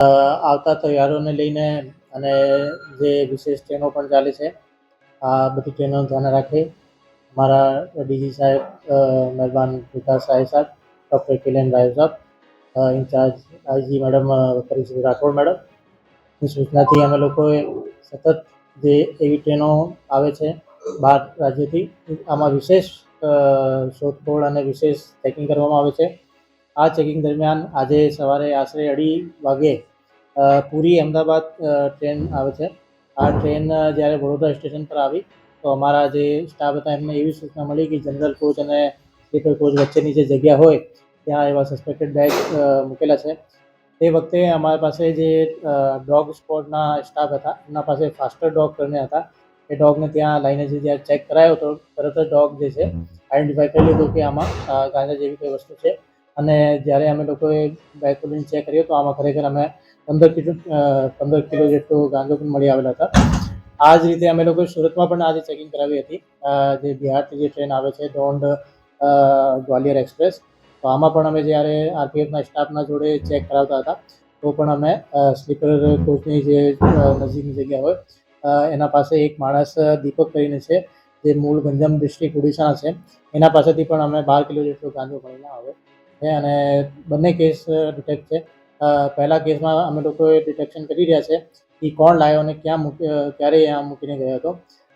આવતા તહેવારોને લઈને અને જે વિશેષ ટ્રેનો પણ ચાલે છે, આ બધી ટ્રેનોનું ધ્યાન રાખી અમારા ડીજી સાહેબ, મહેરબાન વિકાસ સાહેબ, ડૉક્ટર કિલેન રાય સાહેબ, in charge IG madam Parikshit Rathod મેડમની સૂચનાથી અમે લોકોએ સતત જે એવી ટ્રેનો આવે છે બહાર રાજ્યથી, આમાં વિશેષ શોધખોળ અને વિશેષ ચેકિંગ કરવામાં આવે છે. આ ચેકિંગ દરમિયાન આજે સવારે આશરે 2:30 વાગે પૂરી અમદાવાદ ટ્રેન આવે છે. આ ટ્રેન જ્યારે વડોદરા સ્ટેશન પર આવી તો અમારા જે સ્ટાફ હતા એમને એવી સૂચના મળી કે જનરલ કોચ અને સ્લીપર કોચ વચ્ચેની જે જગ્યા હોય ત્યાં એવા સસ્પેક્ટેડ બેગ મૂકેલા છે. તે વખતે અમારા પાસે જે ડોગ સ્કોડના સ્ટાફ હતા એમના પાસે ફાસ્ટર ડોગ કરીને હતા. એ ડોગને ત્યાં લાઈને જ્યારે ચેક કરાયો તો તરત જ ડોગ જે છે આઈડેન્ટિફાઈ કરી લીધું કે આમાં ગાંજા જેવી કોઈ વસ્તુ છે. અને જ્યારે અમે લોકોએ બેગ ખોલીને ચેક કર્યો તો આમાં ખરેખર અમે 15 કિલો જેટલો ગાંજો પણ મળી આવેલા હતા. આ જ રીતે અમે લોકોએ સુરતમાં પણ આજે ચેકિંગ કરાવી હતી. જે બિહારથી જે ટ્રેન આવે છે દોંડ ગ્વાલિયર એક્સપ્રેસ, તો આમાં પણ અમે જ્યારે આરપીએફના સ્ટાફના જોડે ચેક કરાવતા હતા તો પણ અમે સ્લીપર કોચની જે નજીકની જગ્યા હોય એના પાસે એક માણસ દીપક કરીને છે જે મૂળ ગંજામ ડિસ્ટ્રિક્ટ ઓડિશાના છે, એના પાસેથી પણ અમે 12 કિલો જેટલો ગાંજો મળીને આવે છે અને બંને કેસ ડિટેક્ટ છે. પહેલા કેસમાં અમે લોકોએ ડિટેક્શન કરી રહ્યા છે કે કોણ લાવ્યો અને ક્યારે અહીંયા મૂકીને ગયો હતો,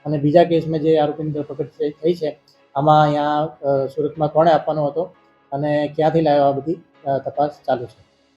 અને બીજા કેસમાં જે આરોપીની ધરપકડ થઈ છે આમાં અહીંયા સુરતમાં કોણે આપવાનો હતો અને ક્યાંથી લાવ્યો, આ બધી તપાસ ચાલુ છે.